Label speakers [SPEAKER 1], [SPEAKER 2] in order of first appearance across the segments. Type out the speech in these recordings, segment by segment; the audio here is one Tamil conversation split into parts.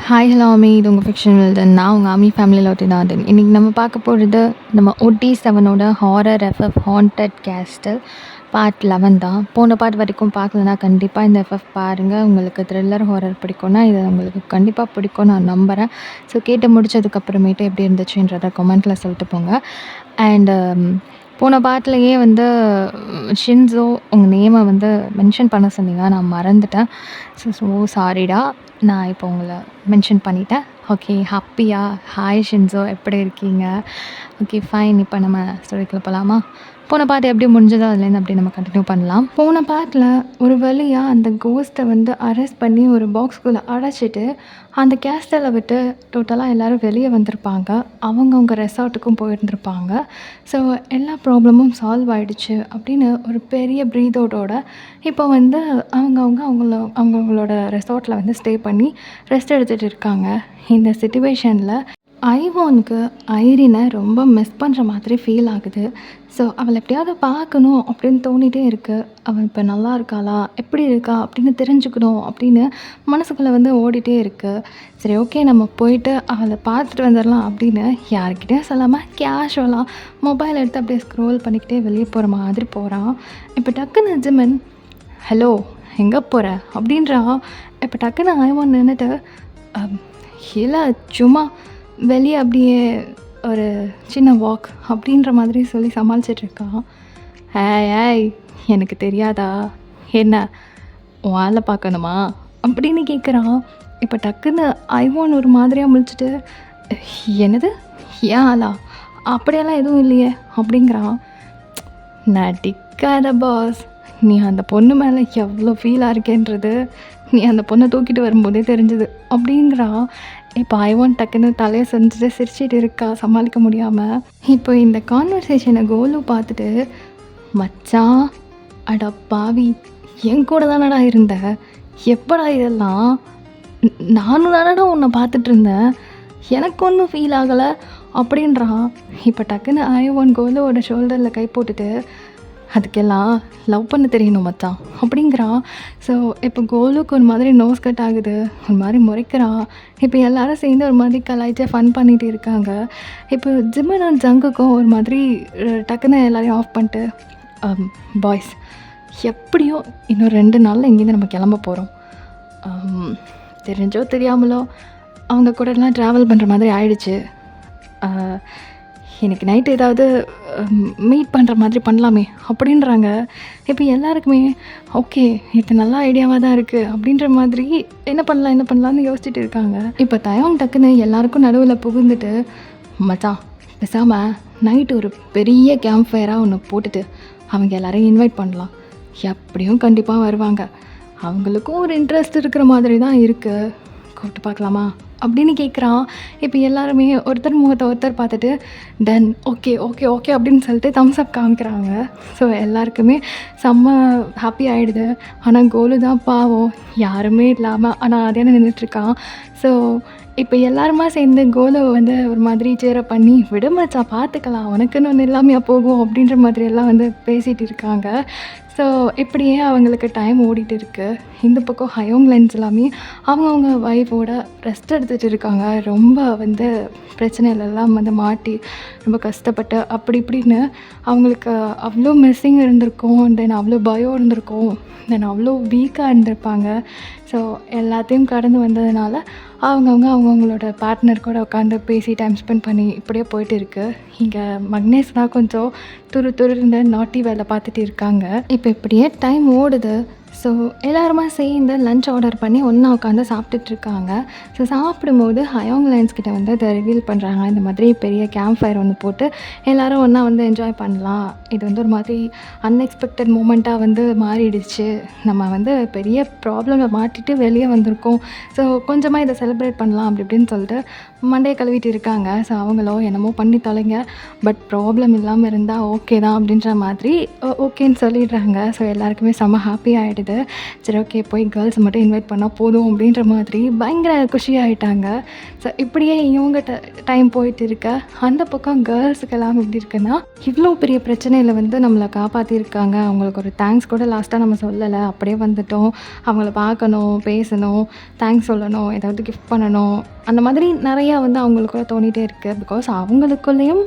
[SPEAKER 1] ஹாய் ஹலோ அமி, இது உங்கள் ஃபிக்ஷன் வெல்டன். நான் உங்கள் அமி ஃபேமிலியில் ஒட்டினாடன். இன்றைக்கி நம்ம பார்க்க போகிறது நம்ம OT7ஓட horror F F haunted castle part 11 தான். போன பார்ட் வரைக்கும் பார்க்கலனா கண்டிப்பாக இந்த எஃப்எஃப் பாருங்கள். உங்களுக்கு த்ரில்லர் ஹாரர் பிடிக்கும்னா இது உங்களுக்கு கண்டிப்பாக பிடிக்கும் நான் நம்புகிறேன். ஸோ கேட்டு முடிச்சதுக்கப்புறமேட்டு எப்படி இருந்துச்சுன்றதை கமெண்ட்டில் சொல்லிட்டு போங்க. அண்டு போன பார்ட்லேயே வந்து ஷின்ஸோ உங்கள் நேமை வந்து மென்ஷன் பண்ண சொன்னீங்க, நான் மறந்துட்டேன். ஸோ சாரிடா, நான் இப்போ உங்களை மென்ஷன் பண்ணிட்டேன். ஓகே, ஹாப்பியா? ஹாய் ஷின்ஸோ, எப்படி இருக்கீங்க? Okay fine. இப்போ நம்ம ஸ்டோரிக்குள்ள போகலாமா? போன பார்ட் எப்படி முடிஞ்சதோ அதுலேருந்து அப்படி நம்ம கண்டினியூ பண்ணலாம். போன பார்ட்டில் ஒரு வழியாக அந்த கோஸ்ட்டை வந்து அரெஸ்ட் பண்ணி ஒரு பாக்ஸ்குள்ளே அடைச்சிட்டு அந்த கேஸ்டலை விட்டு டோட்டலாக எல்லோரும் வெளியே வந்திருப்பாங்க. அவங்கவுங்க ரெசார்ட்டுக்கும் போயிருந்திருப்பாங்க. ஸோ எல்லா ப்ராப்ளமும் சால்வ் ஆகிடுச்சு அப்படின்னு ஒரு பெரிய ப்ரீத் அவுட்டோட இப்போ வந்து அவங்கவுங்களோட ரெசார்ட்டில் வந்து ஸ்டே பண்ணி ரெஸ்ட் எடுத்துகிட்டு இருக்காங்க. இந்த சிச்சுவேஷனில் ஐவானுக்கு ஐரினை ரொம்ப மிஸ் பண்ணுற மாதிரி ஃபீல் ஆகுது. ஸோ அவளை எப்படியாவது பார்க்கணும் அப்படின்னு தோணிகிட்டே இருக்குது. அவள் இப்போ நல்லா இருக்காளா, எப்படி இருக்கா அப்படின்னு தெரிஞ்சுக்கணும் அப்படின்னு மனசுக்குள்ளே வந்து ஓடிட்டே இருக்குது. சரி, ஓகே, நம்ம போயிட்டு அவளை பார்த்துட்டு வந்துடலாம் அப்படின்னு யார்கிட்டேயும் சொல்லாமல் கேஷுவலாக மொபைல் எடுத்து அப்படியே ஸ்க்ரோல் பண்ணிக்கிட்டே வெளியே போகிற மாதிரி போகிறான். இப்போ டக்குன்னு ஜிமின், ஹலோ, எங்கே போகிற அப்படின்றான். இப்போ டக்குன்னு ஐவான் நின்றுட்டு, இல்லை சும்மா வெளியே அப்படியே ஒரு சின்ன வாக் அப்படின்ற மாதிரி சொல்லி சமாளிச்சிட்ருக்கான். ஏய், எனக்கு தெரியாதா என்ன உன் ஆளை பார்க்கணுமா அப்படின்னு கேட்குறான். இப்போ டக்குன்னு ஐவான் ஒரு மாதிரியாக முழிச்சிட்டு, என்னது ஏன் ஆளா, அப்படியெல்லாம் எதுவும் இல்லையே அப்படிங்கிறான். நடிக்காத பாஸ், நீ அந்த பொண்ணு மேலே எவ்வளோ ஃபீலாக இருக்கேன்றது நீ அந்த பொண்ணை தூக்கிட்டு வரும்போதே தெரிஞ்சுது அப்படிங்கிறான். இப்போ ஐவான் டக்குன்னு தலையை செஞ்சுட்டு சிரிச்சிட்டு இருக்கா சமாளிக்க முடியாமல். இப்போ இந்த கான்வர்சேஷனை கோலு பார்த்துட்டு, மச்சான் அடா பாவி, என் கூட தானடா இருந்த, எப்படா இதெல்லாம், நானும் தானடா உன்னை பார்த்துட்டு இருந்தேன், எனக்கு ஒன்றும் ஃபீல் ஆகலை அப்படின்றான். இப்போ டக்குன்னு ஐவான் கோலுவோட ஷோல்டரில் கை போட்டுட்டு, அதுக்கெல்லாம் லவ் பண்ண தெரியணும் மச்சான் அப்படிங்கிறான். ஸோ இப்போ கோலுக்கு ஒரு மாதிரி நோஸ் கட் ஆகுது, ஒரு மாதிரி முறைக்கிறான். இப்போ எல்லோரும் சேர்ந்து ஒரு மாதிரி கலாய்ச்சி ஃபன் பண்ணிகிட்டு இருக்காங்க. இப்போ ஜிம்மன் அண்ட் ஜங்குக்கும் ஒரு மாதிரி டக்குன்னு எல்லோரையும் ஆஃப் பண்ணிட்டு, பாய்ஸ், எப்படியோ இன்னும் 2 நாளில் இங்கேருந்து நம்ம கிளம்ப போகிறோம். தெரிஞ்சோ தெரியாமலோ அவங்க கூடலாம் ட்ராவல் பண்ணுற மாதிரி ஆயிடுச்சு. எனக்கு நைட்டு ஏதாவது மீட் பண்ணுற மாதிரி பண்ணலாமே அப்படின்றாங்க. இப்போ எல்லாருக்குமே ஓகே, இது நல்ல ஐடியாவாக தான் இருக்குது அப்படின்ற மாதிரி என்ன பண்ணலான்னு யோசிச்சுட்டு இருக்காங்க. இப்போ தயாங் டக்குன்னு எல்லாருக்கும் நடுவில் புகுந்துட்டு, மச்சான் பேசாமல் நைட்டு ஒரு பெரிய கேம்ப் ஃபயராக ஒன்று போட்டுட்டு அவங்க எல்லோரையும் இன்வைட் பண்ணலாம், எப்படியும் கண்டிப்பாக வருவாங்க, அவங்களுக்கும் ஒரு இன்ட்ரெஸ்ட் இருக்கிற மாதிரி தான் இருக்குது, கூப்பிட்டு பார்க்கலாமா அப்படின்னு கேட்குறான். இப்போ எல்லாருமே ஒருத்தர் முகத்தை ஒருத்தர் பார்த்துட்டு டன், ஓகே ஓகே ஓகே அப்படின்னு சொல்லிட்டு தம்ஸ் அப் காமிக்கிறாங்க. ஸோ எல்லாருக்குமே செம்ம ஹாப்பி ஆகிடுது. ஆனால் கோலு தான் பாவம், யாருமே இல்லாமல் ஆனால் அதே நின்றுட்டுருக்கான். ஸோ இப்போ எல்லாருமா சேர்ந்து கோலுவை வந்து ஒரு மாதிரி சேர பண்ணி, விடுமச்சா பார்த்துக்கலாம், உனக்குன்னு ஒன்று இல்லாமையா போகும் அப்படின்ற மாதிரியெல்லாம் வந்து பேசிகிட்டு இருக்காங்க. ஸோ இப்படியே அவங்களுக்கு டைம் ஓடிட்டு இருக்குது. இந்த பக்கம் ஹயோங் லென்ஸ் எல்லாமே அவங்கவுங்க ஒய்ஃபோட ரெஸ்ட் எடுத்துகிட்டு இருக்காங்க. ரொம்ப வந்து பிரச்சனையிலெல்லாம் வந்து மாட்டி ரொம்ப கஷ்டப்பட்டு அப்படி இப்படின்னு அவங்களுக்கு அவ்வளோ மிஸ்ஸிங் இருந்திருக்கும், தென் அவ்வளோ பயம் இருந்திருக்கும், தென் அவ்வளோ வீக்காக இருந்திருப்பாங்க. ஸோ எல்லாத்தையும் கடந்து வந்ததுனால அவங்கவுங்களோட பார்ட்னர் கூட உட்காந்து பேசி டைம் ஸ்பெண்ட் பண்ணி இப்படியே போயிட்டு இருக்குது. இங்கே மக்னேஷ் தான் கொஞ்சம் துருன்னு நாட்டி வேலை பார்த்துட்டு இருக்காங்க. இப்போ இப்படியே டைம் ஓடுது. ஸோ எல்லாருமா சேர்ந்து லன்ச் ஆர்டர் பண்ணி ஒன்றா உட்காந்து சாப்பிட்டுட்ருக்காங்க. ஸோ சாப்பிடும்போது ஹயோங் லைன்ஸ் கிட்ட வந்து அதை ரிவீல் பண்ணுறாங்க, இந்த மாதிரி பெரிய கேம்ப் ஃபயர் ஒன்று போட்டு எல்லோரும் ஒன்றா வந்து என்ஜாய் பண்ணலாம், இது வந்து ஒரு மாதிரி அன்எக்ஸ்பெக்டட் மூமெண்ட்டாக வந்து மாறிடுச்சு, நம்ம வந்து பெரிய ப்ராப்ளமில் மாட்டிட்டு வெளியே வந்திருக்கோம், ஸோ கொஞ்சமாக இதை செலிப்ரேட் பண்ணலாம் அப்படி இப்படின்னு சொல்லிட்டு மண்டையை கழுவிட்டு இருக்காங்க. ஸோ அவங்களோ என்னமோ பண்ணி தொலைங்க, பட் ப்ராப்ளம் இல்லாமல் இருந்தால் ஓகே தான் அப்படின்ற மாதிரி ஓகேன்னு சொல்லிடுறாங்க. ஸோ எல்லாருக்குமே செம்ம ஹாப்பி ஆகிடுது. தோணுது. சரி ஓகே போய் கேர்ள்ஸை மட்டும் இன்வைட் பண்ணால் போதும் அப்படின்ற மாதிரி பயங்கர குஷியாகிட்டாங்க. ஸோ இப்படியே இவங்க டைம் போயிட்டு இருக்க அந்த பக்கம் கேர்ள்ஸுக்கெல்லாம் எப்படி இருக்குன்னா, இவ்வளோ பெரிய பிரச்சனையில் வந்து நம்மளை காப்பாற்றிருக்காங்க, அவங்களுக்கு ஒரு தேங்க்ஸ் கூட லாஸ்ட்டாக நம்ம சொல்லலை, அப்படியே வந்துட்டோம், அவங்கள பார்க்கணும், பேசணும், தேங்க்ஸ் சொல்லணும், ஏதாவது கிஃப்ட் பண்ணணும், அந்த மாதிரி நிறையா வந்து அவங்களுக்குள்ள தோணிகிட்டே இருக்குது. பிகாஸ் அவங்களுக்குள்ளேயும்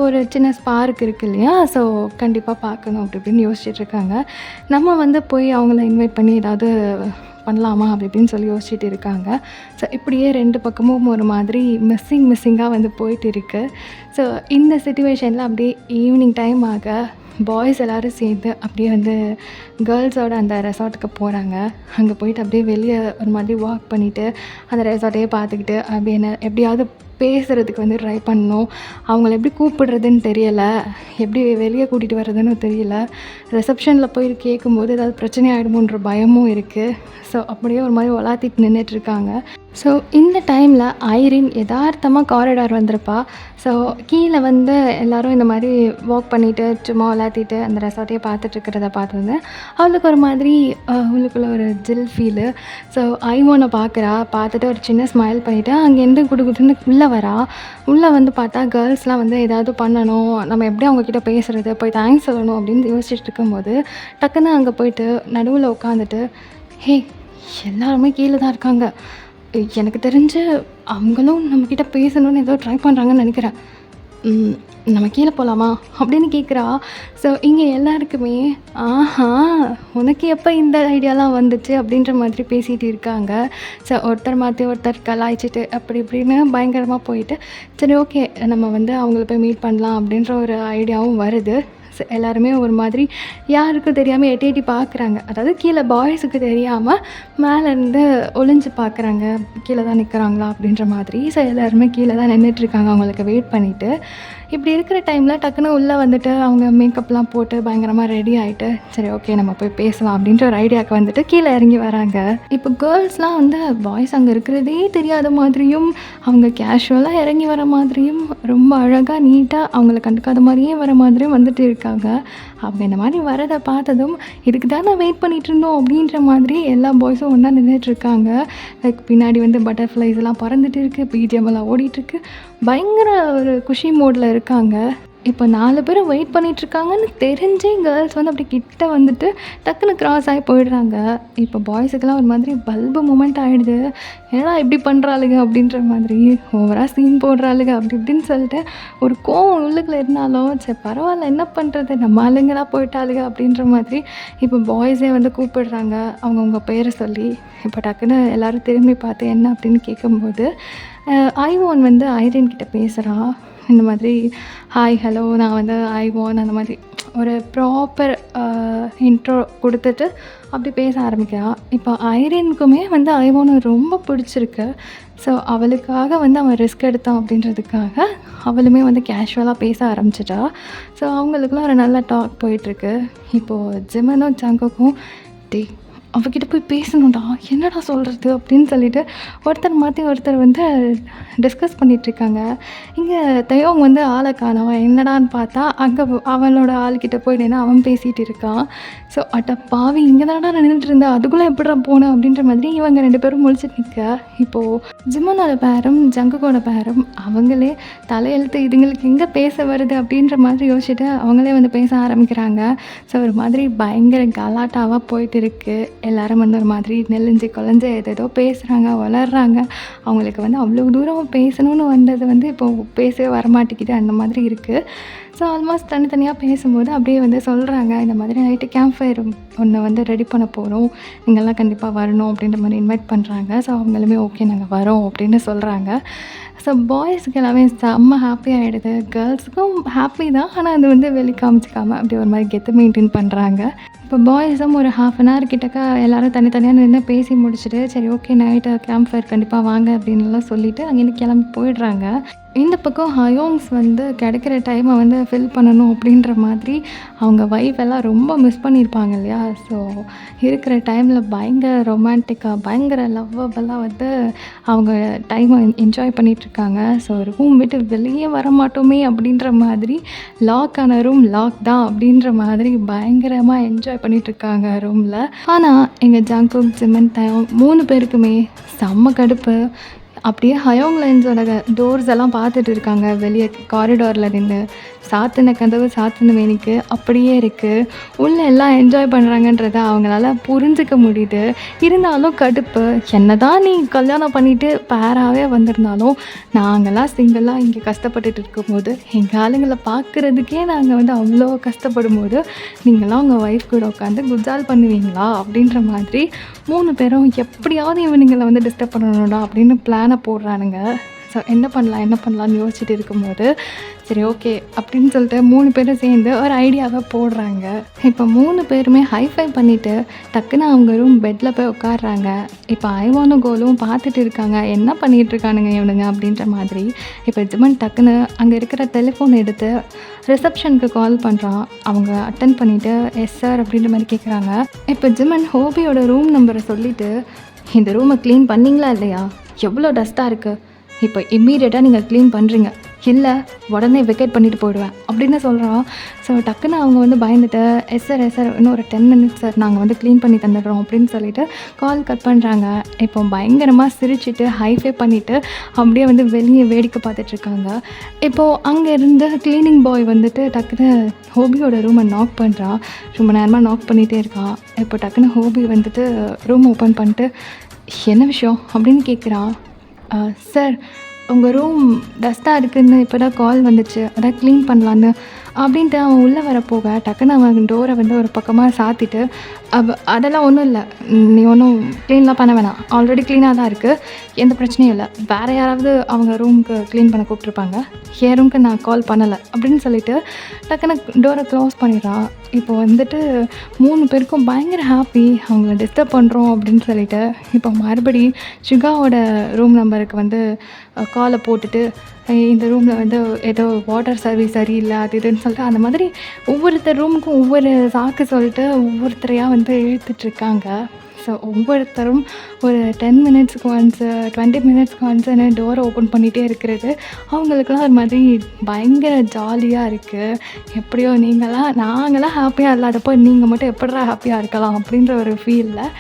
[SPEAKER 1] ஒரு சின்ன ஸ்பார்க் இருக்குது இல்லையா? ஸோ கண்டிப்பாக பார்க்கணும் அப்படி இப்படின்னு யோசிச்சுட்டு இருக்காங்க. நம்ம வந்து போய் அவங்கள இன்வைட் பண்ணி ஏதாவது பண்ணலாமா அப்படி இப்படின்னு சொல்லி யோசிச்சுட்டு இருக்காங்க. ஸோ இப்படியே 2 பக்கமும் ஒரு மாதிரி மிஸ்ஸிங்காக வந்து போயிட்டு இருக்குது. ஸோ இந்த சிச்சுவேஷனில் அப்படியே ஈவினிங் டைம் ஆக பாய்ஸ் எல்லோரும் சேர்ந்து அப்படியே வந்து கேர்ள்ஸோட அந்த ரெசார்ட்டுக்கு போகிறாங்க. அங்கே போயிட்டு அப்படியே வெளியே ஒரு மாதிரி வாக் பண்ணிவிட்டு அந்த ரெசார்ட்டையே பார்த்துக்கிட்டு அப்படியே எப்படியாவது பேசுகிறதுக்கு வந்து ட்ரை பண்ணணும். அவங்கள எப்படி கூப்பிடுறதுன்னு தெரியலை, எப்படி வெளியே கூட்டிகிட்டு வர்றதுன்னு தெரியல. ரிசப்ஷனில் போய் கேட்கும்போது ஏதாவது பிரச்சனை ஆகிடுமோன்ற பயமும் இருக்குது. ஸோ அப்படியே ஒரு மாதிரி உலாத்திட்டு நின்றுட்டுருக்காங்க. ஸோ இந்த டைமில் ஐரின் யதார்த்தமாக காரிடார் வந்திருப்பா. ஸோ கீழே வந்து எல்லோரும் இந்த மாதிரி வாக் பண்ணிவிட்டு சும்மா விளாத்திட்டு அந்த ரெசார்ட்டையே பார்த்துட்ருக்கிறத பார்த்தது அவளுக்கு ஒரு மாதிரி அவளுக்குள்ள ஒரு ஜில் ஃபீலு. ஸோ ஐவோனை பார்த்துட்டு ஒரு சின்ன ஸ்மைல் பண்ணிவிட்டு அங்கேருந்து குடுன்னு உள்ளே வரா. உள்ளே வந்து பார்த்தா கேர்ள்ஸ்லாம் வந்து ஏதாவது பண்ணணும், நம்ம எப்படி அவங்கக்கிட்ட பேசுகிறது, போய் தேங்க்ஸ் சொல்லணும் அப்படின்னு யோசிச்சுட்டு இருக்கும்போது டக்குன்னு அங்கே போயிட்டு நடுவில் உட்காந்துட்டு, ஹே எல்லாருமே கீழே தான் இருக்காங்க, எனக்கு தெரிஞ்சு அவங்களும் நம்மக்கிட்ட பேசணும்னு ஏதோ ட்ரை பண்ணுறாங்கன்னு நினைக்கிறேன், நம்ம கீழே போகலாமா அப்படின்னு கேட்குறா. ஸோ இங்கே எல்லாருக்குமே ஆஹா உனக்கு எப்போ இந்த ஐடியாலாம் வந்துச்சு அப்படின்ற மாதிரி பேசிகிட்டு இருக்காங்க. ஸோ ஒருத்தர் மாற்றி ஒருத்தர் கலாய்ச்சிட்டு அப்படி இப்படின்னு பயங்கரமாக போயிட்டு சரி ஓகே நம்ம வந்து அவங்கள போய் மீட் பண்ணலாம் அப்படின்ற ஒரு ஐடியாவும் வருது. எல்லாருமே ஒரு மாதிரி யாருக்கும் தெரியாமல் எட்டி பார்க்குறாங்க. அதாவது கீழே பாய்ஸுக்கு தெரியாமல் மேலேருந்து ஒளிஞ்சு பார்க்குறாங்க, கீழே தான் நிற்கிறாங்களா அப்படின்ற மாதிரி. ஸோ எல்லாருமே கீழே தான் நின்றுட்டுருக்காங்க அவங்களுக்கு வெயிட் பண்ணிவிட்டு. இப்படி இருக்கிற டைமில் டக்குன்னு உள்ளே வந்துட்டு அவங்க மேக்கப்லாம் போட்டு பயங்கரமாக ரெடி ஆகிட்டு சரி ஓகே நம்ம போய் பேசலாம் அப்படின்ற ஒரு ஐடியாவுக்கு வந்துட்டு கீழே இறங்கி வராங்க. இப்போ கேர்ள்ஸ்லாம் வந்து பாய்ஸ் அங்கே இருக்கிறதே தெரியாத மாதிரியும் அவங்க கேஷுவலாக இறங்கி வர மாதிரியும் ரொம்ப அழகாக நீட்டாக அவங்கள கண்டுக்காத மாதிரியே வர மாதிரியும் வந்துட்டு இருக்காங்க. அவங்க இந்த மாதிரி வரதை பார்த்ததும் இதுக்கு தான் நான் வெயிட் பண்ணிகிட்டு இருந்தோம் அப்படின்ற மாதிரி எல்லா பாய்ஸும் ஒன்றா நின்றுட்டுருக்காங்க. லைக் பின்னாடி வந்து பட்டர்ஃப்ளைஸ் எல்லாம் பறந்துட்டு இருக்குது, பிஜிஎம் எல்லாம் ஓடிட்டுருக்கு, பயங்கர ஒரு குஷி மோடில் இருக்காங்க. இப்போ 4 பேர் வெயிட் பண்ணிகிட்ருக்காங்கன்னு தெரிஞ்சே கேர்ள்ஸ் வந்து அப்படி கிட்ட வந்துட்டு டக்குன்னு க்ராஸ் ஆகி போயிடுறாங்க. இப்போ பாய்ஸுக்கெல்லாம் ஒரு மாதிரி பல்பு மூமெண்ட் ஆகிடுது, ஏன்னா இப்படி பண்ணுறாளுங்க அப்படின்ற மாதிரி ஓவராக சீன் போடுறாளுங்க அப்படி இப்படின்னு சொல்லிட்டு ஒரு கோவம் உள்ளுக்குள்ள இருந்தாலும் சரி பரவாயில்ல என்ன பண்ணுறது நம்ம ஆளுங்களாக போயிட்டாளுங்க அப்படின்ற மாதிரி இப்போ பாய்ஸே வந்து கூப்பிடுறாங்க அவங்கவுங்க பேரை சொல்லி. இப்போ டக்குன்னு எல்லோரும் திரும்பி பார்த்து என்ன அப்படின்னு கேட்கும்போது ஐவோன் வந்து ஐரின் கிட்ட பேசுகிறான். இந்த மாதிரி ஹாய் ஹலோ நான் வந்து ஐவோன் அந்த மாதிரி ஒரு ப்ராப்பர் இன்ட்ரோ கொடுத்துட்டு அப்படி பேச ஆரம்பிக்கிறான். இப்போ ஐரினுக்குமே வந்து ஐவோனை ரொம்ப பிடிச்சிருக்கு. ஸோ அவளுக்காக வந்து அவன் ரிஸ்க் எடுத்தான் அப்படின்றதுக்காக அவளுமே வந்து கேஷுவலாக பேச ஆரம்பிச்சிட்டா. ஸோ அவங்களுக்குலாம் ஒரு நல்ல டாக் போயிட்டுருக்கு. இப்போது ஜிமனும் ஜங்குக்கும் அவகிட்ட போய் பேசணும்டா என்னடா சொல்கிறது அப்படின்னு சொல்லிட்டு ஒருத்தர் மாற்றி ஒருத்தர் வந்து டிஸ்கஸ் பண்ணிகிட்ருக்காங்க. இங்கே தயோங் வந்து ஆளை காணவன் என்னடான்னு பார்த்தா அங்கே அவனோட ஆள்கிட்ட போய் நின்று அவன் பேசிகிட்டு இருக்கான். ஸோ அட்ட பாவி இங்கே தானடா நின்றுட்டு இருந்தேன் அதுக்குள்ளே எப்படிடா போனேன் அப்படின்ற மாதிரி இவங்க 2 பேரும் முழிச்சிட்டு நிற்க. இப்போது ஜிம்மனோட பேரும் ஜங்குக்கோட பேரும் அவங்களே தலையெழுத்து இதுங்களுக்கு எங்கே பேச வருது அப்படின்ற மாதிரி யோசிச்சுட்டு அவங்களே வந்து பேச ஆரம்பிக்கிறாங்க. ஸோ ஒரு மாதிரி பயங்கர கலாட்டாவாக போயிட்டு இருக்குது. எல்லோரும் வந்து ஒரு மாதிரி நெளிஞ்சு குழஞ்சு ஏதேதோ பேசுகிறாங்க வளர்கிறாங்க. அவங்களுக்கு வந்து அவ்வளோ தூரம் பேசணும்னு வந்தது வந்து இப்போது பேசவே வரமாட்டேங்குது அந்த மாதிரி இருக்குது. ஸோ ஆல்மோஸ்ட் தனித்தனியாக பேசும்போது அப்படியே வந்து சொல்கிறாங்க இந்த மாதிரி நைட்டு கேம்ப் ஃபயர் ஒன்று வந்து ரெடி பண்ண போகிறோம், நீங்கள்லாம் கண்டிப்பாக வரணும் அப்படின்ற மாதிரி இன்வைட் பண்ணுறாங்க. ஸோ அவங்களுமே ஓகே நாங்கள் வரோம் அப்படின்னு சொல்கிறாங்க. ஸோ பாய்ஸுக்கு எல்லாமே செம்ம ஹாப்பி ஆகிடுது, கேர்ள்ஸுக்கும் ஹாப்பி தான், ஆனால் அது வந்து வெளி காமிச்சிக்காமல் அப்படி ஒரு மாதிரி கெத்து மெயின்டைன் பண்ணுறாங்க. இப்போ பாய்ஸும் ஒரு 1/2 hour கிட்டக்க எல்லோரும் தனித்தனியாக நின்று பேசி முடிச்சுட்டு சரி ஓகே நைட்டு கேம்ப் ஃபயர் கண்டிப்பாக வாங்க அப்படின்லாம் சொல்லிவிட்டு அங்கேருந்து கிளம்பி போயிடுறாங்க. இந்த பக்கம் ஹயோங்ஸ் வந்து கிடைக்கிற டைமை வந்து ஃபில் பண்ணணும் அப்படின்ற மாதிரி அவங்க வைஃப் எல்லாம் ரொம்ப மிஸ் பண்ணியிருப்பாங்க இல்லையா? ஸோ இருக்கிற டைமில் பயங்கர ரொமான்டிக்காக பயங்கர லவ்வபுளாக வந்து அவங்க டைமை என்ஜாய் பண்ணிகிட்ருக்காங்க. ஸோ ரூம் விட்டு வெளியே வர மாட்டோமே அப்படின்ற மாதிரி லாக் ஆன ரூம் லாக் தான் அப்படின்ற மாதிரி பயங்கரமாக என்ஜாய் பண்ணிகிட்ருக்காங்க ரூமில். ஆனால் எங்கள் ஜங்குக், ஜிமின், தயோங் 3 பேருக்குமே செம்ம கடுப்பு. அப்படியே ஹயோங் லைன்ஸோட டோர்ஸ் எல்லாம் பார்த்துட்டு இருக்காங்க வெளியே காரிடாரில் நின்று. சாத்தின கதவு சாத்தின மேனிக்கு அப்படியே இருக்குது. உள்ளே எல்லாம் என்ஜாய் பண்ணுறாங்கன்றத அவங்களால புரிஞ்சிக்க முடியுது. இருந்தாலும் கடுப்பு. என்னதான் நீ கல்யாணம் பண்ணிவிட்டு பேராகவே வந்திருந்தாலும் நாங்கள்லாம் சிங்கிளாக இங்கே கஷ்டப்பட்டுட்டு இருக்கும்போது எங்கள் ஆளுங்களை பார்க்குறதுக்கே நாங்கள் வந்து அவ்வளோ கஷ்டப்படும் போது நீங்களாம் உங்கள் ஒய்ஃப் கூட உட்காந்து குஜால் பண்ணுவீங்களா அப்படின்ற மாதிரி 3 பேரும் எப்படியாவது இவனுங்களை வந்து டிஸ்டர்ப் பண்ணணும்டா அப்படின்னு பிளானை போடுறானுங்க. ஸோ என்ன பண்ணலான்னு யோசிச்சுட்டு இருக்கும்போது சரி ஓகே அப்படின்னு சொல்லிட்டு 3 பேரும் சேர்ந்து ஒரு ஐடியாவை போடுறாங்க. இப்போ 3 பேருமே ஹைஃபை பண்ணிவிட்டு டக்குன்னு அவங்க ரூம் பெட்டில் போய் உட்காடுறாங்க. இப்போ ஐவானும் கோலும் பார்த்துட்டு இருக்காங்க என்ன பண்ணிகிட்ருக்கானுங்க இவனுங்க அப்படின்ற மாதிரி. இப்போ ஜிமன் டக்குன்னு அங்கே இருக்கிற டெலிஃபோன் எடுத்து ரிசப்ஷனுக்கு கால் பண்ணுறான். அவங்க அட்டன் பண்ணிவிட்டு எஸ் சார் அப்படின்ற மாதிரி கேட்குறாங்க. இப்போ ஜிமன் ஹோபியோட ரூம் நம்பரை சொல்லிவிட்டு இந்த ரூமை க்ளீன் பண்ணிங்களா இல்லையா, எவ்வளோ டஸ்ட்டாக இருக்குது, இப்போ இம்மீடியட்டாக நீங்கள் க்ளீன் பண்ணுறீங்க, இல்லை உடனே வெக்கேட் பண்ணிவிட்டு போயிடுவேன் அப்படின்னு சொல்கிறான். ஸோ டக்குன்னு அவங்க வந்து பயந்துட்டு எஸ் சார் இன்னும் ஒரு 10 மினிட்ஸ் சார் நாங்கள் வந்து க்ளீன் பண்ணி தந்துடுறோம் அப்படின்னு சொல்லிவிட்டு கால் கட் பண்ணுறாங்க. இப்போ பயங்கரமாக சிரிச்சிட்டு ஹைஃபை பண்ணிவிட்டு அப்படியே வந்து வெளியே வேடிக்கை பார்த்துட்ருக்காங்க. இப்போது அங்கே இருந்த க்ளீனிங் பாய் வந்துட்டு டக்குன்னு ஹோபியோட ரூமை நாக் பண்ணுறான். ரொம்ப நேரமாக நாக் பண்ணிகிட்டே இருக்கான். இப்போ டக்குன்னு ஹோபி வந்துட்டு ரூம் ஓப்பன் பண்ணிட்டு என்ன விஷயம் அப்படின்னு கேட்குறான். சார் உங்கள் ரூம் டஸ்ட்டாக இருக்குதுன்னு இப்போ தான் கால் வந்துச்சு, அதான் க்ளீன் பண்ணலான்னு அப்படின்ட்டு அவன் உள்ளே வரப்போக டக்குன்னு அவன் டோரை வந்து ஒரு பக்கமாக சாத்திட்டு அதெல்லாம் ஒன்றும் இல்லை, நீ ஒன்றும் க்ளீன்லாம் பண்ண வேணாம், ஆல்ரெடி க்ளீனாக தான் இருக்குது, எந்த பிரச்சனையும் இல்லை, வேறு யாராவது அவங்க ரூமுக்கு க்ளீன் பண்ண கூப்பிட்ருப்பாங்க, என் ரூமுக்கு நான் கால் பண்ணலை அப்படின்னு சொல்லிவிட்டு டக்குன்னு டோரை க்ளோஸ் பண்ணிடுறான். இப்போ வந்துட்டு 3 பேருக்கும் பயங்கர ஹாப்பி அவங்கள டிஸ்டர்ப் பண்ணுறோம் அப்படின்னு சொல்லிட்டு இப்போ மறுபடி ஷிகாவோட ரூம் நம்பருக்கு வந்து காலை போட்டுட்டு இந்த ரூமில் வந்து ஏதோ வாட்டர் சர்வீஸ் சரியில்லை அது இதுன்னு சொல்லிட்டு அந்த மாதிரி ஒவ்வொருத்தர் ரூமுக்கும் ஒவ்வொரு சாக்கு சொல்லிட்டு ஒவ்வொருத்தரையாக வந்து இழுத்துட்ருக்காங்க. ஸோ ஒவ்வொருத்தரும் ஒரு 10 மினிட்ஸ்க்கு ஒன்ஸு 20 மினிட்ஸ்க்கு ஒன்ஸுன்னு டோரை ஓப்பன் பண்ணிகிட்டே இருக்கிறது அவங்களுக்குலாம் ஒரு மாதிரி பயங்கர ஜாலியாக இருக்குது. எப்படியோ நாங்களாம் ஹாப்பியாக இல்லாதப்போ நீங்கள் மட்டும் எப்படிடா ஹாப்பியாக இருக்கலாம் அப்படின்ற ஒரு ஃபீலில்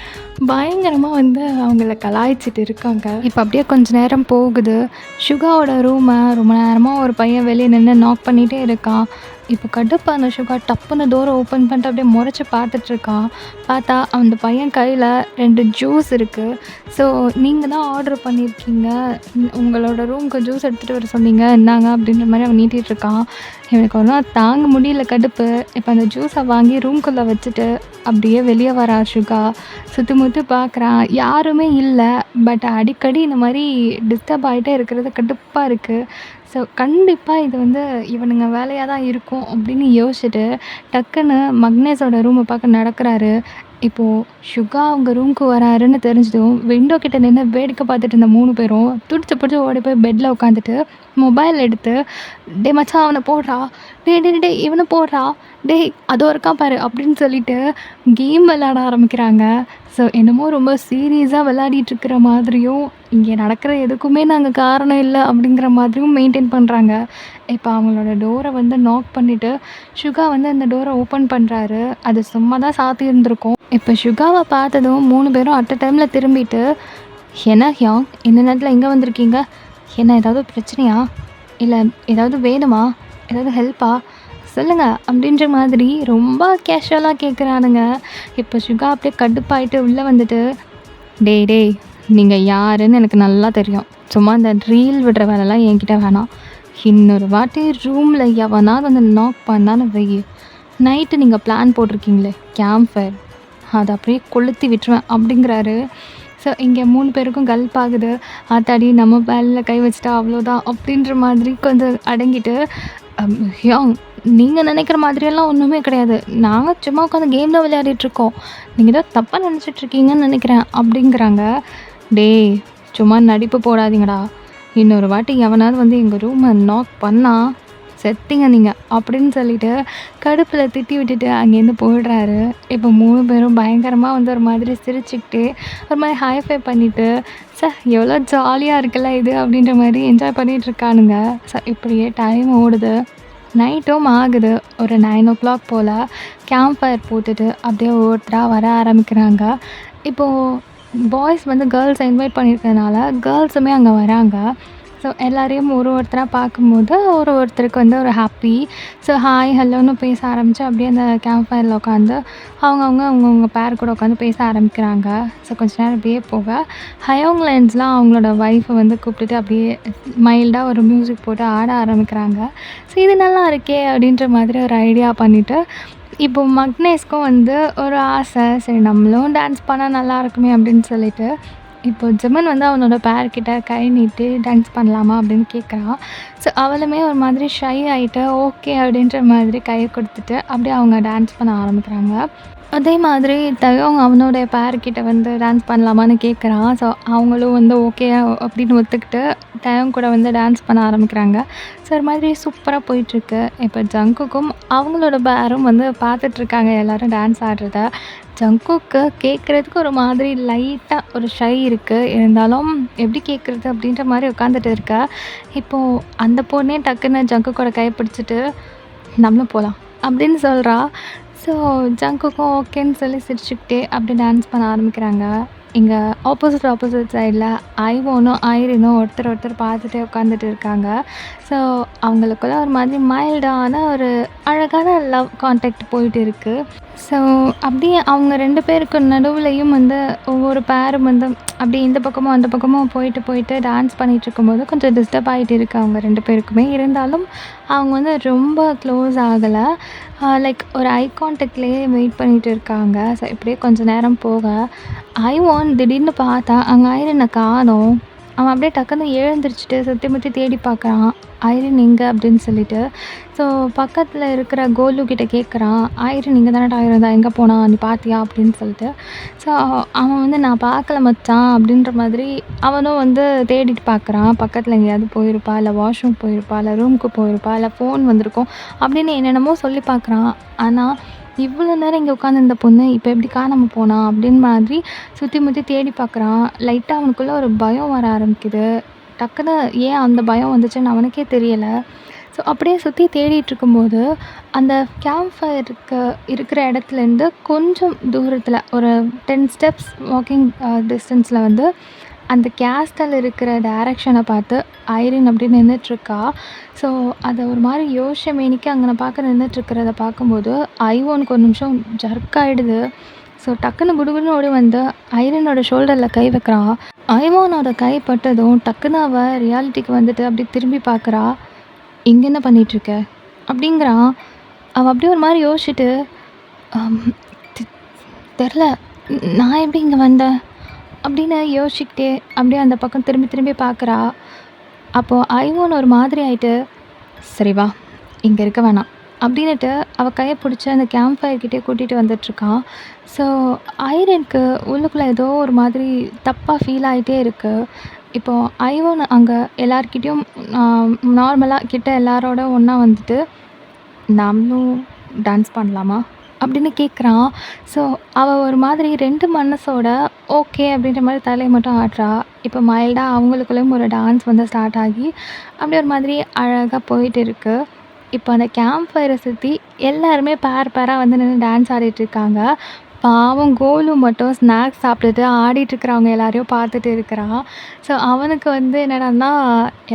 [SPEAKER 1] பயங்கரமாக வந்து அவங்கள கலாய்ச்சிட்டு இருக்காங்க. இப்போ அப்படியே கொஞ்சம் நேரம் போகுது. ஷுகாவோட ரூமை ரொம்ப நேரமாக ஒரு பையன் வெளியே நின்று நாக் பண்ணிகிட்டே இருக்கான். இப்போ கடுப்பான ஷுகா டப்புன்னு டோரை ஓப்பன் பண்ணிட்டு அப்படியே முறைச்சி பார்த்துட்ருக்கான். பார்த்தா அந்த பையன் கையில் 2 ஜூஸ் இருக்குது. ஸோ நீங்கள் தான் ஆர்டர் பண்ணியிருக்கீங்க, உங்களோட ரூமுக்கு ஜூஸ் எடுத்துகிட்டு வர சொன்னீங்க, இந்தாங்க அப்படின்ற மாதிரி அவன் நீட்டிகிட்ருக்கான். எனக்கு ஒரு நாள் தாங்க முடியல கடுப்பு. இப்போ அந்த ஜூஸை வாங்கி ரூம்குள்ளே வச்சுட்டு அப்படியே வெளியே வரா ஷுகா. சுற்றி முற்றி பார்க்குறான், யாருமே இல்லை. பட் அடிக்கடி இந்த மாதிரி டிஸ்டர்ப் ஆகிட்டே இருக்கிறது கடுப்பாக இருக்குது. ஸோ கண்டிப்பாக இது வந்து இவனுங்க வேலையாக தான் இருக்கும் அப்படின்னு யோசிச்சுட்டு டக்குன்னு மக்னேஸோட ரூமை பார்க்க நடக்கிறாரு. இப்போது ஷுகா அவங்க ரூமுக்கு வராருன்னு தெரிஞ்சதும் விண்டோ கிட்ட நின்று வேடிக்கை பார்த்துட்டு இருந்த 3 பேரும் பிடிச்சி ஓடி போய் பெட்டில் உட்காந்துட்டு மொபைல் எடுத்து டே மச்சான் அவனை போடுறா, டே இவனை போடுறா, டேய் அதோ இருக்கான் பாரு அப்படின்னு சொல்லிட்டு கேம் விளையாட ஆரம்பிக்கிறாங்க. ஸோ என்னமோ ரொம்ப சீரியஸாக விளையாடிட்டுருக்கிற மாதிரியும் இங்கே நடக்கிற எதுக்குமே நாங்கள் காரணம் இல்லை அப்படிங்கிற மாதிரியும் மெயின்டைன் பண்ணுறாங்க. இப்போ அவங்களோட டோரை வந்து நாக் பண்ணிவிட்டு ஷுகா வந்து அந்த டோரை ஓப்பன் பண்ணுறாரு. அது சும்மா தான் சாத்தி இருந்திருக்கும். இப்போ ஷுகாவை பார்த்ததும் 3 பேரும் அட் அ டைமில் திரும்பிட்டு என்ன ஹியாங் இந்த நேரத்தில் எங்கே வந்திருக்கீங்க, என்ன ஏதாவது பிரச்சனையா, இல்லை ஏதாவது வேணுமா, ஏதாவது ஹெல்ப்பா சொல்லுங்கள் அப்படின்ற மாதிரி ரொம்ப கேஷுவலாக கேட்குறானுங்க. இப்போ ஷுகா அப்படியே கடுப்பாயிட்டு உள்ளே வந்துட்டு டேய் நீங்கள் யாருன்னு எனக்கு நல்லா தெரியும், சும்மா இந்த ரீல் விடுற வேலைலாம் என்கிட்ட வேணாம், இன்னொரு வாட்டி ரூமில் எவனாவது வந்து நாக் பண்ணான்னு வெயி, நைட்டு நீங்கள் பிளான் போட்டிருக்கீங்களே கேம்ப் ஃபயர் அதை அப்படியே கொளுத்தி விட்டுருவேன் அப்படிங்கிறாரு. ஸோ இங்கே 3 பேருக்கும் கல்ப் ஆகுது. ஆத்தாடி நம்ம பேலில் கை வச்சுட்டா அவ்வளோதான் அப்படின்ற மாதிரி கொஞ்சம் அடங்கிட்டு ஹியாங் நீங்கள் நினைக்கிற மாதிரியெல்லாம் ஒன்றுமே கிடையாது, நாங்கள் சும்மா உட்காந்து கேம் தான் விளையாடிட்டுருக்கோம், நீங்கள் ஏதோ தப்பாக நினச்சிட்ருக்கீங்கன்னு நினைக்கிறேன் அப்படிங்கிறாங்க. டேய் சும்மா நடிப்பு போடாதீங்கடா, இன்னொரு வாட்டி எவனாவது வந்து எங்க ரூம நாக் பண்ணா, செத்தீங்க நீங்க அப்படின்னு சொல்லிட்டு கடுப்புல திட்டி விட்டுட்டு அங்கேருந்து போயிடுறாரு. இப்போ 3 பேரும் பயங்கரமா வந்து ஒரு மாதிரி சிரிச்சுக்கிட்டே, ஒரு மாரி ஹை ஃபை பண்ணிட்டு, எவ்வளோ ஜாலியா இருக்குல்ல இது அப்படின்ற மாரி என்ஜாய் பண்ணிட்டு இருக்கானுங்க. இப்படியே டைம் ஓடுது. நைட்டும் ஆகுது. ஒரு 9:00 போல கேம்ப் ஃபயர் போட்டுட்டு அப்படியே ஒவ்வொருத்தரா வர ஆரம்பிக்கிறாங்க. இப்போ பாய்ஸ் வந்து கேர்ள்ஸ இன்வைட் பண்ணியிருக்கறனால, கேர்ள்ஸுமே அங்க வராங்க. எல்லாரையும் ஒருத்தரா பார்க்கும்போது ஒருத்தருக்கு வந்து ஒரு ஹாப்பி. ஹாய், ஹலோன்னு பேச ஆரம்பிச்சு அப்படியே அந்த கேம்ப் ஃபயர்ல உட்காந்து அவங்கவங்க பேர் கூட உட்காந்து பேச ஆரம்பிக்கிறாங்க. கொஞ்ச நேரம் அப்படியே போக, ஹயோங்லேண்ட்ஸ்லாம் அவங்களோட ஒய்ஃபை வந்து கூப்பிட்டுட்டு அப்படியே மைல்டா ஒரு மியூசிக் போட்டு ஆட ஆரம்பிக்கிறாங்க. இது நல்லா இருக்கே அப்படின்ற மாதிரி ஒரு ஐடியா பண்ணிட்டு, இப்போ மக்னேஷ்க்கும் வந்து ஒரு ஆசை, சரி நம்மளும் டான்ஸ் பண்ணா நல்லா இருக்குமே அப்படின்னு சொல்லிட்டு, இப்போ ஜெமன் வந்து அவனோட பேர்கிட்ட கை நீட்டி டான்ஸ் பண்ணலாமா அப்படின்னு கேட்குறான். அவளுமே ஒரு மாதிரி ஷை ஆகிட்டு ஓகே அப்படின்ற மாதிரி கையை கொடுத்துட்டு அப்படியே அவங்க டான்ஸ் பண்ண ஆரம்பிக்கிறாங்க. அதே மாதிரி தயோங் அவனுடைய பேர்கிட்ட வந்து டான்ஸ் பண்ணலாமான்னு கேட்குறான். அவங்களும் வந்து ஓகே அப்படின்னு ஒத்துக்கிட்டு தயோங் கூட வந்து டான்ஸ் பண்ண ஆரம்பிக்கிறாங்க. ஒரு மாதிரி சூப்பராக போயிட்டுருக்கு. இப்போ ஜங்குக்கும் அவங்களோட பேரும் வந்து பார்த்துட்ருக்காங்க எல்லோரும் டான்ஸ் ஆடுறத. ஜங்குக்கு கேட்குறதுக்கு ஒரு மாதிரி லைட்டாக ஒரு ஷை இருக்குது. இருந்தாலும் எப்படி கேட்குறது அப்படின்ற மாதிரி உட்காந்துட்டு இருக்கா. இப்போது அந்த பொண்ணே டக்குன்னு ஜங்குக்கோட கை பிடிச்சிட்டு நம்மளும் போகலாம் அப்படின்னு சொல்கிறா. ஜங்குக்கும் ஓகேன்னு சொல்லி சிரிச்சுக்கிட்டே அப்படி டான்ஸ் பண்ண ஆரம்பிக்கிறாங்க. இங்கே ஆப்போசிட் சைடில் ஐவோனும் ஐரினும் ஒருத்தர் பார்த்துட்டே உட்காந்துட்டு இருக்காங்க. அவங்களுக்குள்ள ஒரு மாதிரி மைல்டான ஒரு அழகான லவ் கான்டாக்ட் போயிட்டு இருக்குது. அப்படியே அவங்க 2 பேருக்கு நடுவுலையும் வந்து ஒவ்வொரு பேரும் வந்து அப்படி இந்த பக்கமும் அந்த பக்கமும் போயிட்டு டான்ஸ் பண்ணிகிட்டு இருக்கும்போது கொஞ்சம் டிஸ்டர்ப் ஆகிட்டு இருக்குது அவங்க 2 பேருக்குமே. இருந்தாலும் அவங்க வந்து ரொம்ப க்ளோஸ் ஆகலை. லைக் ஒரு ஐ கான்டாக்ட்லேயே வெயிட் பண்ணிகிட்டு இருக்காங்க. இப்படியே கொஞ்சம் நேரம் போக ஐவான் திடீர்னு பார்த்தா அங்கே ஐரினை காணோம். அவன் அப்படியே டக்குன்னு எழுந்திரிச்சிட்டு சுற்றி முற்றி தேடி பார்க்குறான், ஐரின் எங்கே அப்படின்னு சொல்லிட்டு. பக்கத்தில் இருக்கிற கோலு கிட்ட கேட்குறான், ஐரின் இங்கே தானடா இருந்தா, எங்கே போனா, நீ பார்த்தியா அப்படின்னு சொல்லிட்டு. அவன் வந்து நான் பார்க்கல மச்சான் அப்படின்ற மாதிரி அவனும் வந்து தேடிட்டு பார்க்குறான். பக்கத்தில் எங்கேயாவது போயிருப்பா, இல்லை வாஷ்ரூம் போயிருப்பா, இல்லை ரூமுக்கு போயிருப்பா, இல்லை ஃபோன் வந்திருக்கும் அப்படின்னு என்னென்னமோ சொல்லி பார்க்குறான். ஆனால் இவ்வளோ நேரம் இங்கே உட்காந்துருந்த பொண்ணு இப்போ எப்படி காணாமல் போனா அப்படின்னு மாதிரி சுற்றி முற்றி தேடி பார்க்குறான். லைட்டாக அவனுக்குள்ளே ஒரு பயம் வர ஆரம்பிக்குது. டக்குன்னு ஏன் அந்த பயம் வந்துச்சுன்னு அவனுக்கே தெரியலை. அப்படியே சுற்றி தேடிட்டு இருக்கும்போது அந்த கேம்ப் ஃபயர் இருக்கிற இடத்துலேருந்து கொஞ்சம் தூரத்தில் ஒரு 10 ஸ்டெப்ஸ் வாக்கிங் டிஸ்டன்ஸில் வந்து அந்த கேஸ்டல் இருக்கிற டைரக்ஷனை பார்த்து ஐரின் அப்படி நின்றுட்டுருக்கா. அதை ஒரு மாதிரி யோசிச்ச மேனிக்கு அங்கே நான் நின்றுட்டுருக்கிறத பார்க்கும்போது ஐவோனுக்கு ஒரு நிமிஷம் ஜர்க் ஆகிடுது. டக்குன்னு குடுகுடுன்னு ஓடி வந்து ஐரினோட ஷோல்டரில் கை வைக்கிறான். ஐவோனோட கை பட்டதும் டக்குன்னு அவள் ரியாலிட்டிக்கு வந்துட்டு அப்படி திரும்பி பார்க்குறா. இங்கே என்ன பண்ணிகிட்ருக்க அப்படிங்கிறான். அவள் அப்படியே ஒரு மாதிரி யோசிச்சுட்டு, தெரில நான் எப்படி இங்கே வந்தேன் அப்படின்னு யோசிச்சுக்கிட்டே அப்படியே அந்த பக்கம் திரும்பி பார்க்குறா. அப்போது ஐவோன் ஒரு மாதிரி ஆகிட்டு, சரி வா இங்கே இருக்க வேணாம் அப்படின்னுட்டு அவள் கையை பிடிச்சி அந்த கேம்ப் ஃபயர்கிட்டே கூட்டிகிட்டு வந்துட்டுருக்கான். ஐரினுக்கு உள்ளுக்குள்ளே ஏதோ ஒரு மாதிரி தப்பாக ஃபீல் ஆகிட்டே இருக்குது. இப்போது ஐவோன் அங்கே எல்லார்கிட்டேயும் நார்மலாக கிட்ட எல்லாரோட ஒன்றா வந்துட்டு, நாமளும் டான்ஸ் பண்ணலாமா அப்படின்னு கேட்குறான். அவள் ஒரு மாதிரி 2 மனசோட ஓகே அப்படின்ற மாதிரி தலையை மட்டும் ஆடுறா. இப்போ மைல்டாக அவங்களுக்குள்ளேயும் ஒரு டான்ஸ் வந்து ஸ்டார்ட் ஆகி அப்படியே ஒரு மாதிரி அழகாக போயிட்டு இருக்குது. இப்போ அந்த கேம்ப் ஃபயரை சுற்றி எல்லாருமே பேராக வந்து நின்று டான்ஸ் ஆடிட்டுருக்காங்க. பாவம் கோலு மட்டும் ஸ்நாக்ஸ் சாப்பிட்டுட்டு ஆடிட்டுருக்கிறவங்க எல்லாரையும் பார்த்துட்டு இருக்கிறான். அவனுக்கு வந்து என்னடான்னா,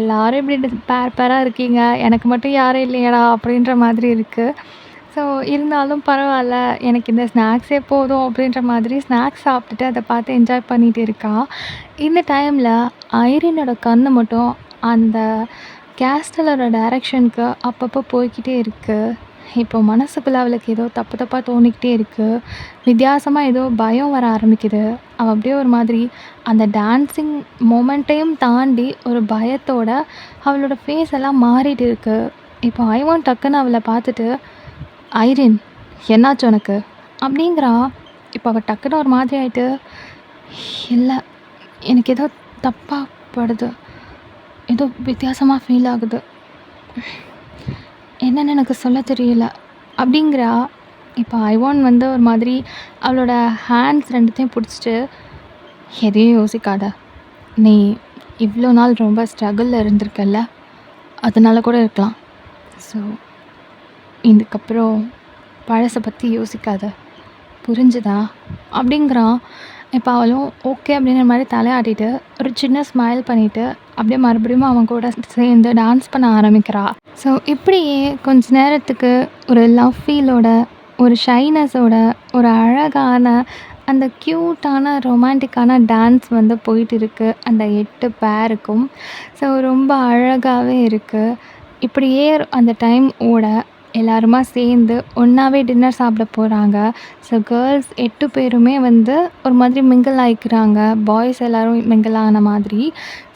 [SPEAKER 1] எல்லோரும் இப்படி பேராக இருக்கீங்க, எனக்கு மட்டும் யாரும் இல்லையடா அப்படின்ற மாதிரி இருக்குது. இருந்தாலும் பரவாயில்ல, எனக்கு இந்த ஸ்நாக்ஸே போதும் அப்படின்ற மாதிரி ஸ்நாக்ஸ் சாப்பிட்டுட்டு அதை பார்த்து என்ஜாய் பண்ணிகிட்டு இருக்கான். இந்த டைமில் ஐரினோட கண் மட்டும் அந்த கேஸ்டலோட டைரக்ஷனுக்கு அப்பப்போ போய்கிட்டே இருக்குது. இப்போ மனசுக்குள்ளே அவளுக்கு ஏதோ தப்பாக தோணிக்கிட்டே இருக்குது. வித்தியாசமாக ஏதோ பயம் வர ஆரம்பிக்குது. அவள் அப்படியே ஒரு மாதிரி அந்த டான்ஸிங் மொமெண்ட்டையும் தாண்டி ஒரு பயத்தோட அவளோட ஃபேஸ் எல்லாம் மாறிட்டு இருக்குது. இப்போ ஐவான் டக்குன்னு அவளை பார்த்துட்டு, ஐரின் என்னாச்சு உனக்கு அப்படிங்கிறா. இப்போ அவள் டக்குன்னு ஒரு மாதிரி ஆகிட்டு, இல்லை எனக்கு ஏதோ தப்பாக படுது, ஏதோ வித்தியாசமா ஃபீல் ஆகுது. என்னன்னு எனக்கு சொல்ல தெரியல. அப்படிங்கிறா. இப்போ ஐவான் வந்து ஒரு மாதிரி அவளோட ஹேண்ட்ஸ் 2த்தையும் புடிச்சுட்டு, "எதையும் யோசிக்காத. நீ இவ்ளோ நாள் ரொம்ப ஸ்ட்ரகிள்ல இருந்திருக்கல்ல. அதனால கூட இருக்கலாம். ஸோ இதுக்கப்புறம் பழச பத்தி யோசிக்காத. புரிஞ்சுதா?" அப்படிங்கிறான். இப்போ அவளும் ஓகே அப்படிங்கிற மாரி தலையாட்டிட்டு, ஒரு சின்ன ஸ்மைல் பண்ணிட்டு, அப்படியே மறுபடியும் அவன் கூட சேர்ந்து டான்ஸ் பண்ண ஆரம்பிக்கிறா. ஸோ இப்படியே கொஞ்ச நேரத்துக்கு ஒரு லவ் ஃபீலோட, ஒரு ஷைனஸோட, ஒரு அழகான அந்த க்யூட்டான ரொமான்டிக்கான டான்ஸ் வந்து போயிட்டு இருக்கு. அந்த 8 பேருக்கும். ஸோ ரொம்ப அழகாவே இருக்கு. இப்படியே அந்த டைம் ஓட எல்லாருமா சேர்ந்து ஒண்ணாவே டின்னர் சாப்பிட போறாங்க. ஸோ கேர்ள்ஸ் 8 பேருமே வந்து ஒரு மாதிரி மிங்கிள் ஆயிக்கிறாங்க. பாய்ஸ் எல்லாரும் மிங்கிள் ஆன மாதிரி.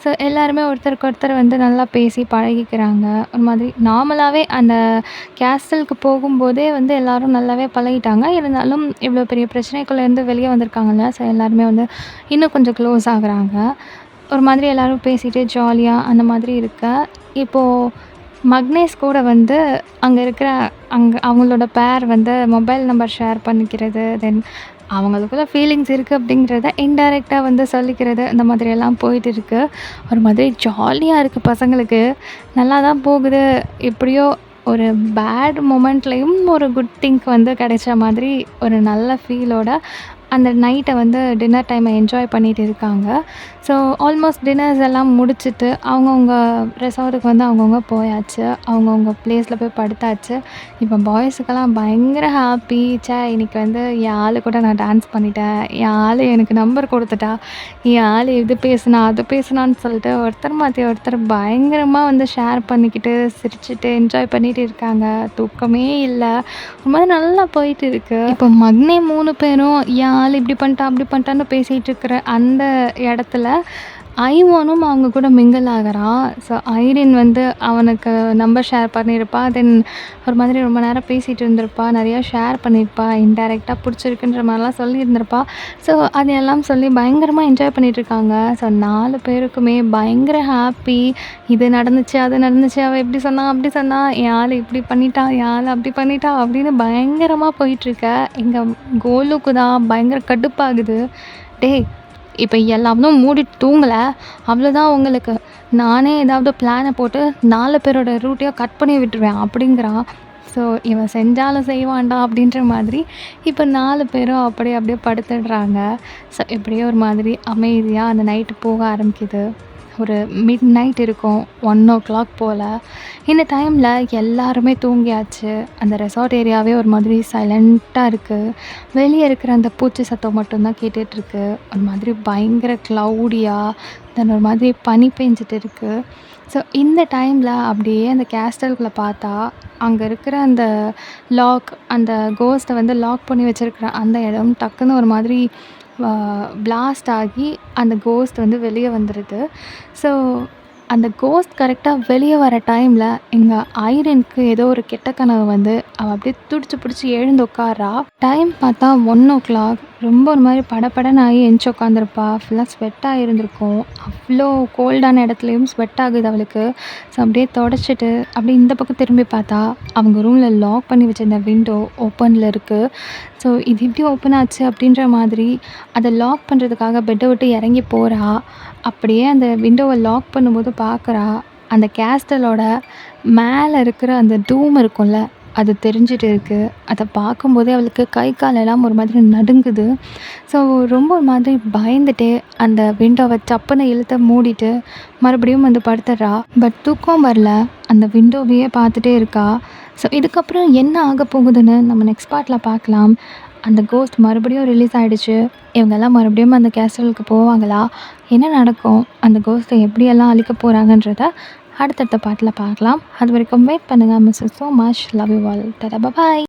[SPEAKER 1] ஸோ எல்லாருமே ஒருத்தருக்கு ஒருத்தர் வந்து நல்லா பேசி பழகிக்கிறாங்க. ஒரு மாதிரி நார்மலாவே அந்த கேஸ்டலுக்கு போகும்போதே வந்து எல்லாரும் நல்லாவே பழகிட்டாங்க. இருந்தாலும் இவ்வளோ பெரிய பிரச்சனைக்குள்ளேருந்து வெளிய வந்திருக்காங்கல்ல. ஸோ எல்லாருமே வந்து இன்னும் கொஞ்சம் க்ளோஸ் ஆகுறாங்க. ஒரு மாதிரி எல்லாரும் பேசிட்டு ஜாலியா அந்த மாதிரி இருக்க, இப்போ மக்னேஷ் கூட வந்து அங்க இருக்கிற அவங்களோட பேர் வந்து மொபைல் நம்பர் ஷேர் பண்ணிக்கிறது. தென் அவங்களுக்குள்ள ஃபீலிங்ஸ் இருக்கு அப்படிங்கிறத இன்டைரக்ட்டா வந்து சொல்லிக்கிறது. இந்த மாதிரியெல்லாம் போயிட்டு இருக்கு. ஒரு மாதிரி ஜாலியா இருக்கு பசங்களுக்கு. நல்லா தான் போகுது. எப்படியோ ஒரு பேட் மொமெண்ட்லயும் ஒரு குட் திங்க் வந்து கிடைச்ச மாதிரி ஒரு நல்ல ஃபீலோட அந்த நைட்டை வந்து டின்னர் டைமை என்ஜாய் பண்ணிட்டு இருக்காங்க. ஸோ ஆல்மோஸ்ட் டின்னர்ஸ் எல்லாம் முடிச்சுட்டு அவங்கவுங்க ரெசார்ட்டுக்கு வந்து அவங்கவுங்க போயாச்சு. அவங்கவுங்க ப்ளேஸில் போய் படுத்தாச்சு. இப்போ பாய்ஸுக்கெல்லாம் பயங்கர ஹாப்பி. ச்சே! இன்னைக்கு வந்து என் ஆளு கூட நான் டான்ஸ் பண்ணிட்டேன். என் ஆளு எனக்கு நம்பர் கொடுத்துட்டா. என் ஆளு இது பேசுனா, அது பேசுனான்னு சொல்லிட்டு ஒருத்தர் மாத்தி ஒருத்தர் பயங்கரமா வந்து ஷேர் பண்ணிக்கிட்டு, சிரிச்சுட்டு, என்ஜாய் பண்ணிட்டு இருக்காங்க. தூக்கமே இல்ல. ஒரு மாதிரி நல்லா போயிட்டு இருக்கு. இப்போ மக்னே 3 பேரும் என் ஆளு இப்படி பண்ணிட்டா, அப்படி பண்ணிட்டான்னு பேசிட்டு இருக்கிற அந்த இடத்துல ஐவானும் அவங்க கூட மிங்கிள் ஆகுறான். ஸோ ஐரின் வந்து அவனுக்கு நம்பர் ஷேர் பண்ணியிருப்பா. தென் ஒரு மாதிரி ரொம்ப நேரம் பேசிகிட்டு இருந்திருப்பா. நிறையா ஷேர் பண்ணியிருப்பா. இன்டைரக்ட்டா பிடிச்சிருக்குன்ற மாதிரிலாம் சொல்லியிருந்திருப்பா. ஸோ அதையெல்லாம் சொல்லி பயங்கரமாக என்ஜாய் பண்ணிகிட்ருக்காங்க. ஸோ 4 பேருக்குமே பயங்கர ஹாப்பி. இது நடந்துச்சு, அது நடந்துச்சு, அவள் இப்படி சொன்னா, அப்படி சொன்னா, என் ஆள் இப்படி பண்ணிட்டா, என் ஆள் அப்படி பண்ணிட்டா அப்படின்னு பயங்கரமாக போயிட்டுருக்க. எங்க கோலுக்கு தான் பயங்கர கடுப்பாகுது. டேய்! இப்ப எல்லாமே மூடிட்டு தூங்கல. அவ்வளோதான் உங்களுக்கு. நானே ஏதாவது பிளான போட்டு 4 பேரோட ரூட்டையும் கட் பண்ணி விட்டுருவேன் அப்படிங்கிறான். ஸோ இவன் செஞ்சாலும் செய்வான்டா அப்படின்ற மாதிரி இப்போ 4 பேரும் அப்படியே படுத்துடுறாங்க. ஸோ இப்படியே ஒரு மாதிரி அமைதியா அந்த நைட்டு போக ஆரம்பிக்குது. ஒரு மிட் நைட் இருக்கும். 1:00 போல். இந்த டைமில் எல்லாருமே தூங்கியாச்சு. அந்த ரெசார்ட் ஏரியாவே ஒரு மாதிரி சைலண்ட்டாக இருக்குது. வெளியே இருக்கிற அந்த பூச்சி சத்தம் மட்டும்தான் கேட்டுட்ருக்கு. ஒரு மாதிரி பயங்கர க்ளவுடியாக தென் ஒரு மாதிரி பனி பெஞ்சிட்டு இருக்குது. ஸோ இந்த டைமில் அப்படியே அந்த கேஸ்டலுக்குள்ளே பார்த்தா அங்கே இருக்கிற அந்த அந்த கோஸ்ட்டை வந்து லாக் பண்ணி வச்சுருக்கிற அந்த இடம் டக்குன்னு ஒரு மாதிரி பிளாஸ்ட் ஆகி அந்த கோஸ்ட் வந்து வெளியே வந்துடுது. ஸோ அந்த கோஸ்ட் கரெக்டாக வெளியே வர டைமில் எங்கள் ஐரினுக்கு ஏதோ ஒரு கெட்ட கனவு வந்து அவள் அப்படியே துடிச்சு பிடிச்சி எழுந்து உட்கார்றா. டைம் பார்த்தா 1:00. ரொம்ப ஒரு மாதிரி படபடன்னு ஆகி எந்திச்சு உட்காந்துருப்பா. ஃபுல்லாக ஸ்வெட்டாக இருந்திருக்கும். அவ்வளோ கோல்டான இடத்துலையும் ஸ்வெட் ஆகுது அவளுக்கு. ஸோ அப்படியே தொடச்சிட்டு அப்படியே இந்த பக்கம் திரும்பி பார்த்தா அவங்க ரூமில் லாக் பண்ணி வச்சிருந்த விண்டோ ஓப்பனில் இருக்குது. ஸோ இது எப்படி ஓப்பன் ஆச்சு அப்படின்ற மாதிரி அதை லாக் பண்ணுறதுக்காக பெட்டை விட்டு இறங்கி போகிறா. அப்படியே அந்த விண்டோவை லாக் பண்ணும்போது பார்க்குறா, அந்த கேஸ்டலோட மேலே இருக்கிற அந்த டூம் இருக்கும்ல, அது தெரிஞ்சுட்டு இருக்கு. அதை பார்க்கும்போதே அவளுக்கு கை காலெல்லாம் ஒரு மாதிரி நடுங்குது. ஸோ ரொம்ப ஒரு மாதிரி பயந்துட்டே அந்த விண்டோவை சப்புன்னு இழுத்து மூடிட்டு மறுபடியும் வந்து படுத்துடுறா. பட் தூக்கம் வரல. அந்த விண்டோவையே பார்த்துட்டே இருக்கா. ஸோ இதுக்கப்புறம் என்ன ஆக போகுதுன்னு நம்ம நெக்ஸ்ட் பார்ட்டில் பார்க்கலாம். அந்த கோஸ்ட் மறுபடியும் ரிலீஸ் ஆகிடுச்சு. இவங்கெல்லாம் மறுபடியும் அந்த கேஸ்டலுக்கு போவாங்களா? என்ன நடக்கும்? அந்த கோஸ்ட்டை எப்படியெல்லாம் அழிக்க போகிறாங்கன்றத அடுத்தடுத்த பார்ட்டில் பார்க்கலாம். அது வரைக்கும் வெயிட் பண்ணுங்கள். Miss you so much. Love you all. Tata bye.